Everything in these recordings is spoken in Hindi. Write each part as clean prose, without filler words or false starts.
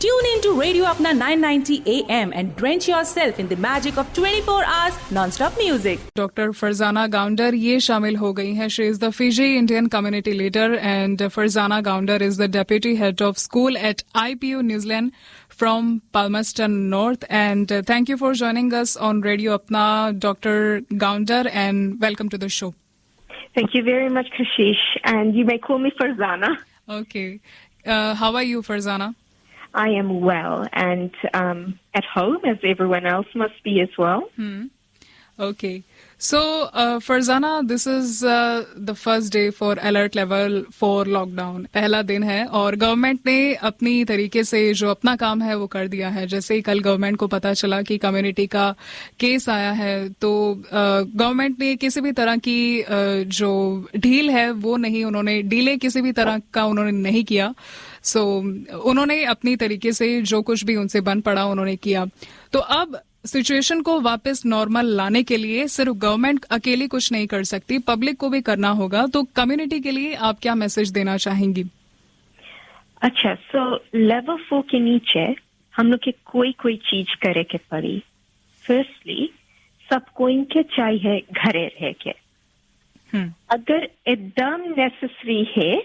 Tune in to Radio Apna 990 AM and drench yourself in the magic of 24 hours non-stop music. Doctor Farzana Gounder ये शामिल हो गई हैं. She is the Fiji Indian community leader and Farzana Gounder is the deputy head of school eight IPU New Zealand from Palmerston North. And thank you for joining us on Radio Apna, Dr. Gounder, and welcome to the show. Thank you very much, Kashish. And you may call me Farzana. Okay. How are you, Farzana? I am well and at home, as everyone else must be as well. Okay. So, Farzana, this is the first day for alert level 4 lockdown. पहला दिन है और गवर्नमेंट ने अपनी तरीके से जो अपना काम है वो कर दिया है. जैसे ही कल गवर्नमेंट को पता चला कि कम्युनिटी का केस आया है तो गवर्नमेंट ने किसी भी तरह की जो ढील है वो नहीं, उन्होंने डीले किसी भी तरह का उन्होंने नहीं किया. सो उन्होंने अपनी तरीके से जो कुछ भी उनसे बन पड़ा उन्होंने किया. तो अब सिचुएशन को वापस नॉर्मल लाने के लिए सिर्फ गवर्नमेंट अकेली कुछ नहीं कर सकती, पब्लिक को भी करना होगा. तो कम्युनिटी के लिए आप क्या मैसेज देना चाहेंगी? अच्छा, सो लेवल 4 के नीचे हम लोग के कोई चीज करे के पड़ी. फर्स्टली सबको इनके चाहिए घरे रह के. अगर एकदम नेसेसरी है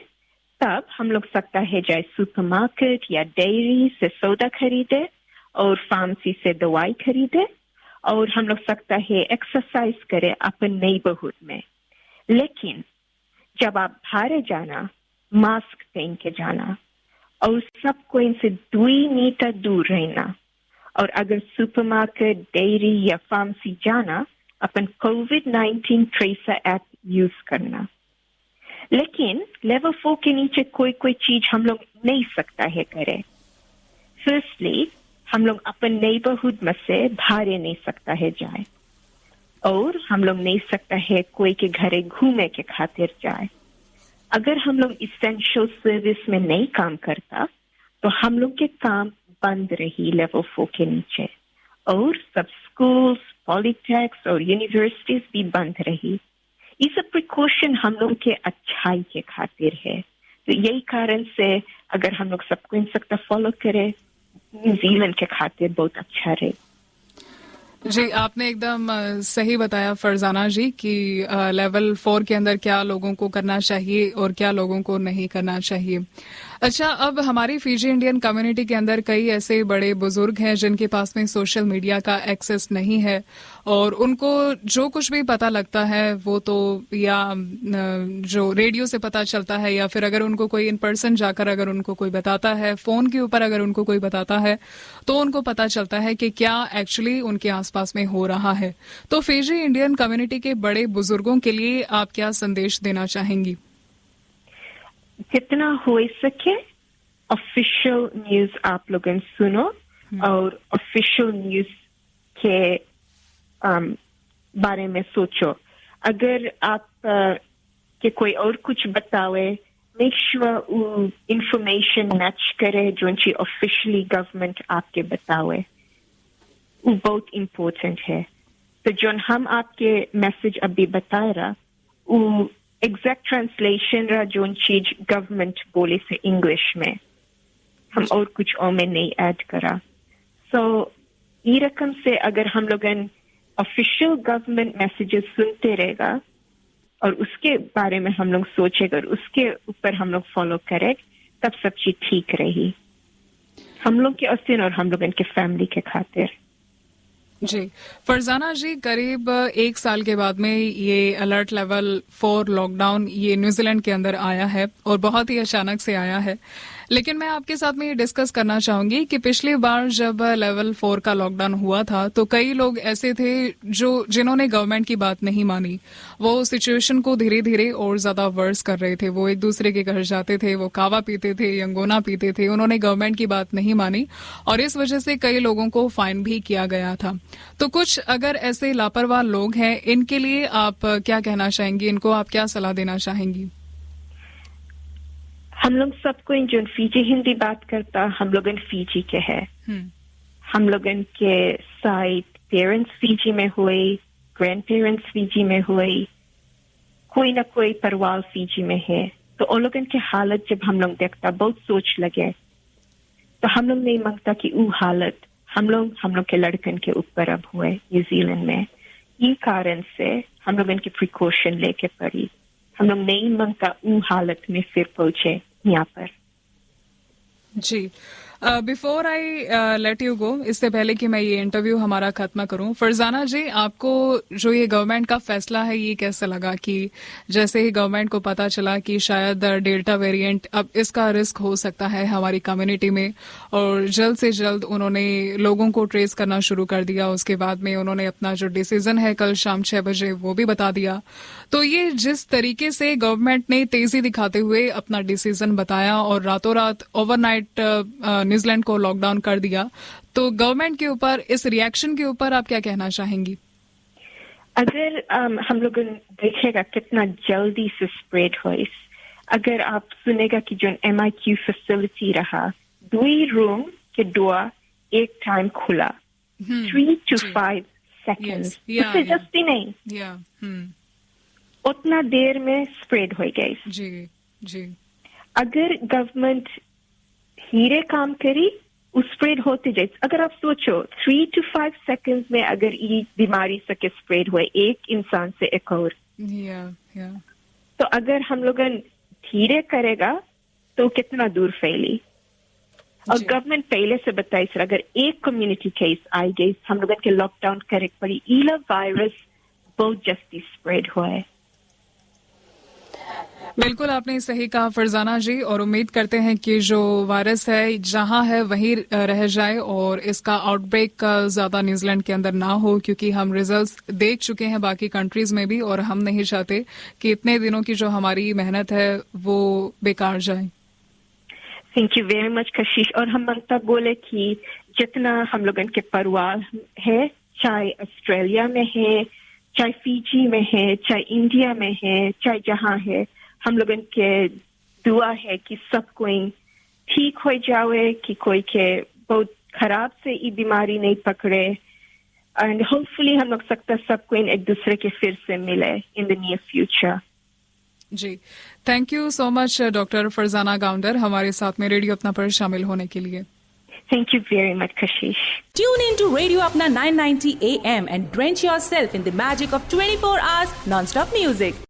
तब हम लोग सकता है जाए सुपरमार्केट या डेयरी से सौदा खरीदे और फार्मेसी से दवाई खरीदे, और हम लोग सकता है एक्सरसाइज करे अपन नेबरहुड में. लेकिन जब आप बाहर जाना मास्क पहन के जाना और सबको इनसे 2 मीटर दूर रहना, और अगर सुपरमार्केट डेयरी या फार्मेसी जाना अपन COVID-19 ट्रेसर ऐप यूज करना. लेकिन लेवल 4 के नीचे कोई चीज हम लोग नहीं सकता है करे. फर्स्टली हम लोग अपन नेबरहुड में से बाहर नहीं सकता है जाए, और हम लोग नहीं सकता है कोई के घरे घूमे के खातिर जाए. अगर हम लोग इसेंशियल सर्विस में नहीं काम करता तो हम लोग के काम बंद रही लेवल 4 के नीचे, और सब स्कूल्स, पॉलिटेक्स और यूनिवर्सिटीज भी बंद रही. ये सब प्रिकॉशन हम लोग के अच्छाई के खातिर है. तो यही कारण से अगर हम लोग सबको इन सकता फॉलो करें, न्यूजीलैंड के खातिर बहुत अच्छा रहे. जी, आपने एकदम सही बताया फरजाना जी कि लेवल 4 के अंदर क्या लोगों को करना चाहिए और क्या लोगों को नहीं करना चाहिए. अच्छा, अब हमारी फिजी इंडियन कम्युनिटी के अंदर कई ऐसे बड़े बुजुर्ग हैं जिनके पास में सोशल मीडिया का एक्सेस नहीं है, और उनको जो कुछ भी पता लगता है वो तो या जो रेडियो से पता चलता है, या फिर अगर उनको कोई इन पर्सन जाकर अगर उनको कोई बताता है, फोन के ऊपर अगर उनको कोई बताता है तो उनको पता चलता है कि क्या एक्चुअली उनके आसपास में हो रहा है. तो फिजी इंडियन कम्युनिटी के बड़े बुजुर्गों के लिए आप क्या संदेश देना चाहेंगी? जितना हो सके ऑफिशियल न्यूज आप लोग सुनो, और ऑफिशियल न्यूज के बारे में सोचो. अगर आप के कोई और कुछ बतावे, मेक श्योर इंफॉर्मेशन मैच करे जो ऑफिशियली गवर्नमेंट आपके बतावे. वो बहुत इम्पोर्टेंट है. तो जो हम आपके मैसेज अभी बता रहा वो एग्जैक्ट ट्रांसलेशन रहा जो चीज गवर्नमेंट बोले से इंग्लिश में, हम और कुछ और में नहीं ऐड करा. सो ये रकम से अगर हम लोग ऑफिशियल गवर्नमेंट मैसेजेस सुनते रहेगा और उसके बारे में हम लोग सोचेगा और उसके ऊपर हम लोग फॉलो करें, तब सब चीज ठीक रही हम लोग के अस्तिन और हम लोग के फैमिली के खातिर. जी, फरजाना जी, करीब 1 साल के बाद में ये अलर्ट लेवल 4 लॉकडाउन ये न्यूजीलैंड के अंदर आया है और बहुत ही अचानक से आया है. लेकिन मैं आपके साथ में ये डिस्कस करना चाहूंगी कि पिछली बार जब लेवल 4 का लॉकडाउन हुआ था तो कई लोग ऐसे थे जिन्होंने गवर्नमेंट की बात नहीं मानी. वो सिचुएशन को धीरे धीरे और ज्यादा वर्स कर रहे थे. वो एक दूसरे के घर जाते थे, वो कावा पीते थे, यंगोना पीते थे. उन्होंने गवर्नमेंट की बात नहीं मानी और इस वजह से कई लोगों को फाइन भी किया गया था. तो कुछ अगर ऐसे लापरवाह लोग हैं, इनके लिए आप क्या कहना चाहेंगी? इनको आप क्या सलाह देना चाहेंगी? हम लोग सबको जो फीजी हिंदी बात करता, हम लोग फीजी के हैं. हम लोग के साइड पेरेंट्स फीजी में हुए, ग्रैंड पेरेंट्स फीजी में हुए, कोई ना कोई परिवार फीजी में है. तो उन लोगों की हालत जब हम लोग देखता बहुत सोच लगे. तो हम लोग नहीं मांगता कि वो हालत हम लोग के लड़कन के ऊपर अब हुए न्यूजीलैंड में। ये कारण से हम लोग इनकी प्रिकॉशन लेके पड़ी। हम लोग नहीं मांगता वो हालत में फिर पहुंचे यहाँ पर। जी, before I let you go, इससे पहले कि मैं ये इंटरव्यू हमारा खत्म करूं, फरजाना जी, आपको जो ये गवर्नमेंट का फैसला है ये कैसे लगा कि जैसे ही गवर्नमेंट को पता चला कि शायद डेल्टा वेरिएंट अब इसका रिस्क हो सकता है हमारी कम्युनिटी में, और जल्द से जल्द उन्होंने लोगों को ट्रेस करना शुरू कर दिया, उसके बाद में उन्होंने अपना जो डिसीजन है कल शाम 6 बजे वो भी बता दिया। तो ये जिस तरीके से गवर्नमेंट ने तेजी दिखाते हुए अपना डिसीजन बताया और रातों रात ओवरनाइट न्यूजीलैंड को लॉकडाउन कर दिया, तो गवर्नमेंट के ऊपर इस रिएक्शन के ऊपर आप क्या कहना चाहेंगी? अगर हम लोग देखेगा कितना जल्दी से स्प्रेड हो, अगर आप सुनेगा कि जो MIQ फैसिलिटी रहा, 2 रूम के डोर एक टाइम खुला, 3 to 5 seconds, उससे जस्ती नहीं, उतना देर में स्प्रेड हो गई। जी जी, अगर गवर्नमेंट धीरे काम करी स्प्रेड होते जाए। अगर आप सोचो 3 to 5 seconds में अगर ये बीमारी सके स्प्रेड हुए एक इंसान से एक और, तो अगर हम लोग धीरे करेगा तो कितना दूर फैली। और गवर्नमेंट पहले से बताई सर, अगर एक कम्युनिटी केस आई गई हम लोग के लॉकडाउन करे पड़ी। ईला वायरस बहुत जल्दी स्प्रेड हुआ है। बिल्कुल आपने सही कहा फरजाना जी, और उम्मीद करते हैं कि जो वायरस है जहां है वहीं रह जाए और इसका आउटब्रेक ज्यादा न्यूजीलैंड के अंदर ना हो, क्योंकि हम रिजल्ट्स देख चुके हैं बाकी कंट्रीज में भी और हम नहीं चाहते कि इतने दिनों की जो हमारी मेहनत है वो बेकार जाए। थैंक यू वेरी मच कशिश। और हम मनता बोले कि जितना हम लोगों के परिवार है, चाहे ऑस्ट्रेलिया में है, चाहे फिजी में है, चाहे इंडिया में है, चाहे जहां है, हम लोगों के दुआ है कि सब कोई ठीक हो जाए, कि कोई के बहुत खराब से ये बीमारी नहीं पकड़े, एंड होपफुली हम लोग सकता सब कोई एक दूसरे के फिर से मिले इन द नियर फ्यूचर। जी, thank you so much doctor Farzana Gounder हमारे साथ में रेडियो अपना पर शामिल होने के लिए। Thank you very much, Kashish. Tune in to Radio Apna 990 AM and drench yourself in the magic of 24 hours non-stop music.